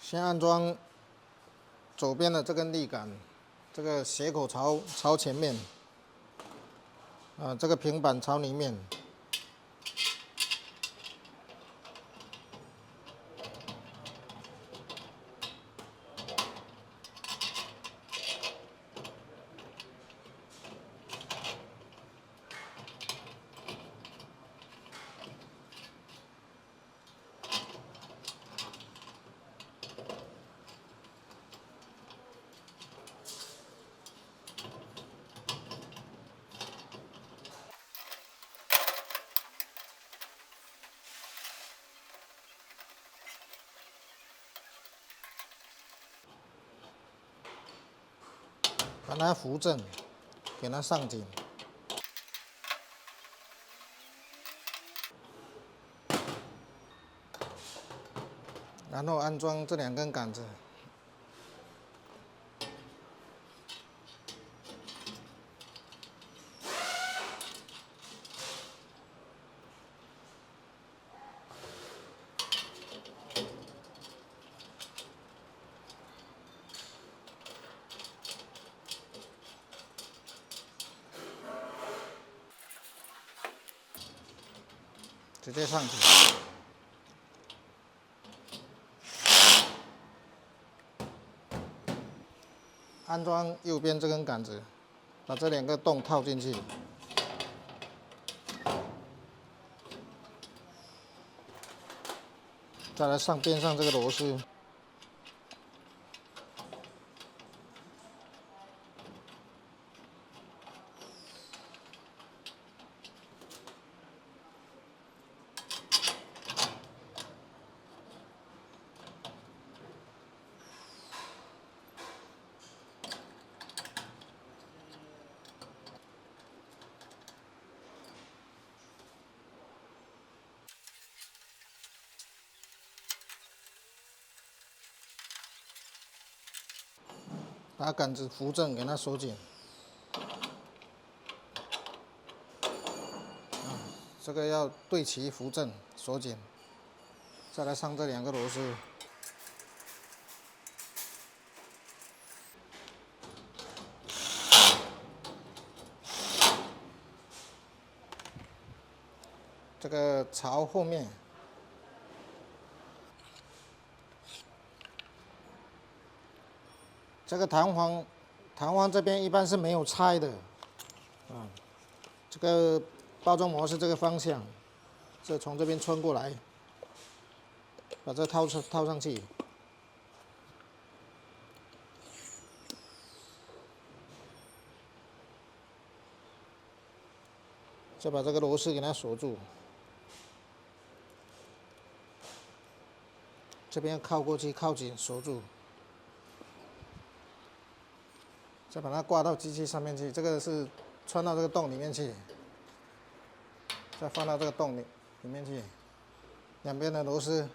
先安装左边的这根立杆，这个斜口朝前面，这个平板朝里面。把它扶正，给它上紧，然后安装这2根杆子。直接上去，安装右边这根杆子，把这2个洞套进去，再来上边上这个螺丝，把杆子扶正，给它锁紧。这个要对齐扶正，锁紧。再来上这2个螺丝。这个朝后面。这个弹簧这边一般是没有拆的，这个包装膜是这个方向，这从这边穿过来，把这套上去，再把这个螺丝给它锁住，这边靠过去，靠紧锁住。再把它挂到机器上面去，这个是穿到这个洞里面去，再放到这个洞里面去，两边的螺丝，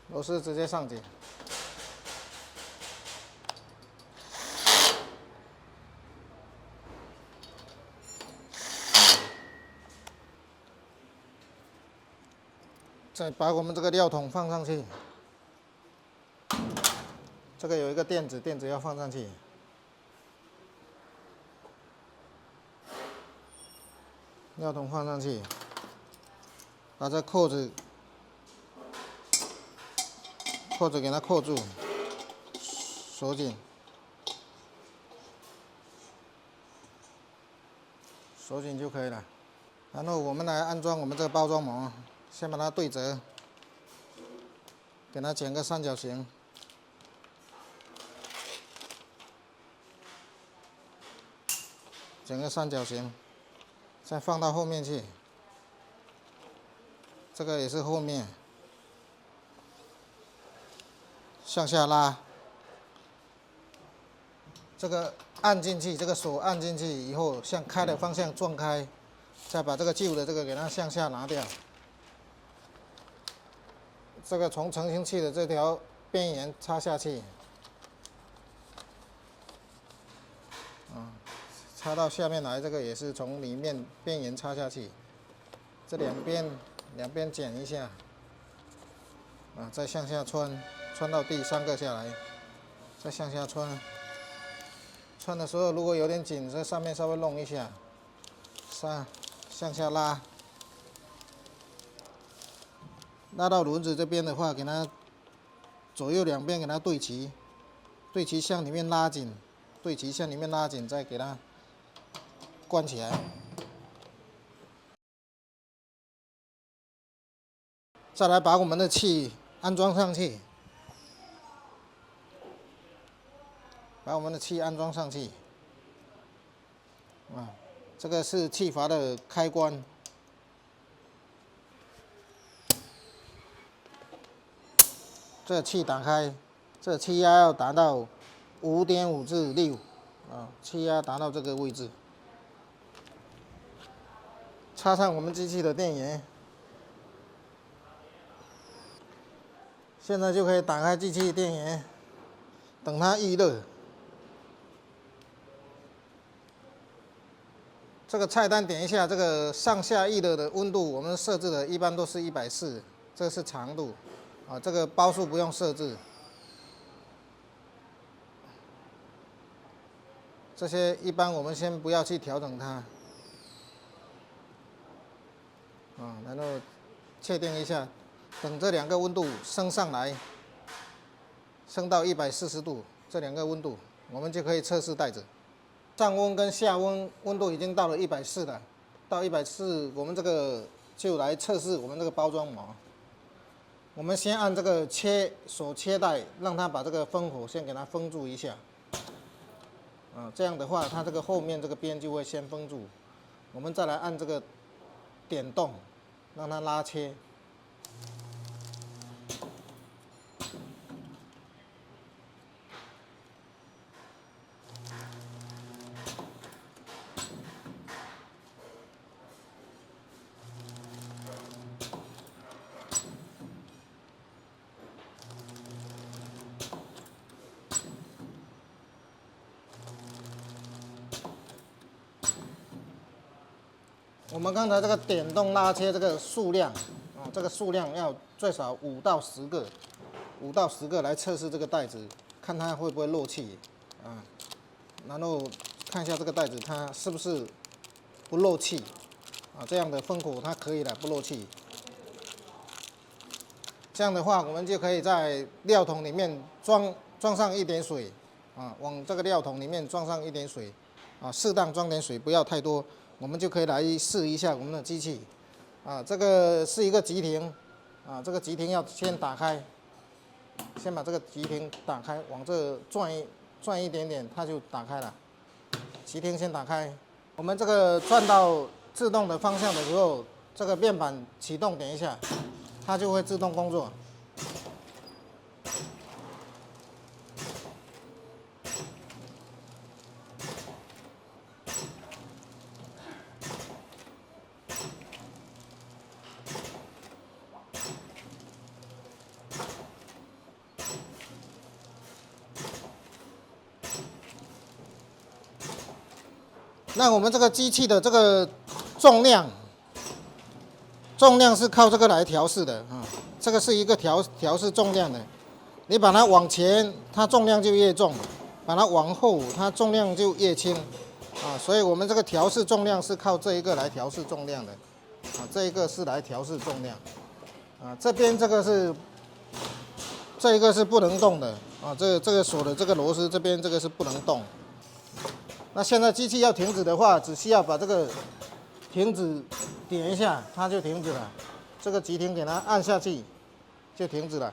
螺丝直接上紧。再把我们这个料桶放上去，这个有一个垫子要放上去，料桶放上去，把这扣子给它扣住，锁紧，锁紧就可以了。然后我们来安装我们这个包装膜。先把它对折，给它剪个三角形，再放到后面去。这个也是后面，向下拉，这个按进去，这个手按进去以后，向开的方向撞开，再把这个旧的这个给它向下拿掉。这个从成型器的这条边缘插下去，插到下面来，这个也是从里面边缘插下去，这两边剪一下，啊，再向下穿，穿到第3个下来，再向下穿。穿的时候如果有点紧，在上面稍微弄一下，向下拉，拉到轮子这边的话，给它左右两边给它对齐，对齐向里面拉紧，对齐向里面拉紧，再给它关起来。再来把我们的气安装上去，把我们的气安装上去。啊，这个是气阀的开关。这气打开，这气压要达到5.5至6，啊，气压达到这个位置。插上我们机器的电源，现在就可以打开机器电源，等它预热。这个菜单点一下，这个上下预热的温度，我们设置的一般都是140，这是长度，啊，这个包数不用设置。这些一般我们先不要去调整它，啊，然后确定一下，等这2个温度升上来，升到140度，这2个温度，我们就可以测试袋子。上温跟下温温度已经到了140了，到140，我们这个就来测试我们这个包装膜。我们先按这个手切带，让它把这个封口先给它封住一下。啊，这样的话，它这个后面这个边就会先封住。我们再来按这个点动，让它拉切。我们刚才这个点动拉切这个数量，啊，这个数量要最少5到10个，5到10个来测试这个袋子，看它会不会漏气，啊，然后看一下这个袋子它是不是不漏气，啊，这样的封口它可以了，不漏气。这样的话，我们就可以在料桶里面装上一点水，啊，往这个料桶里面装上一点水，啊，适当装点水，不要太多。我们就可以来试一下我们的机器，啊，这个是一个急停，啊，这个急停要先打开，先把这个急停打开，往这转一点点，它就打开了。急停先打开，我们这个转到自动的方向的时候，这个面板启动点一下，它就会自动工作。那我们这个机器的这个重量是靠这个来调试的啊，这个是一个调试重量的。你把它往前，它重量就越重；把它往后，它重量就越轻啊。所以我们这个调试重量是靠这一个来调试重量的啊，这一个是来调试重量啊。这边这一个是不能动的啊，这个锁的这个螺丝这边这个是不能动。那现在机器要停止的话，只需要把这个停止点一下，它就停止了。这个急停给它按下去，就停止了。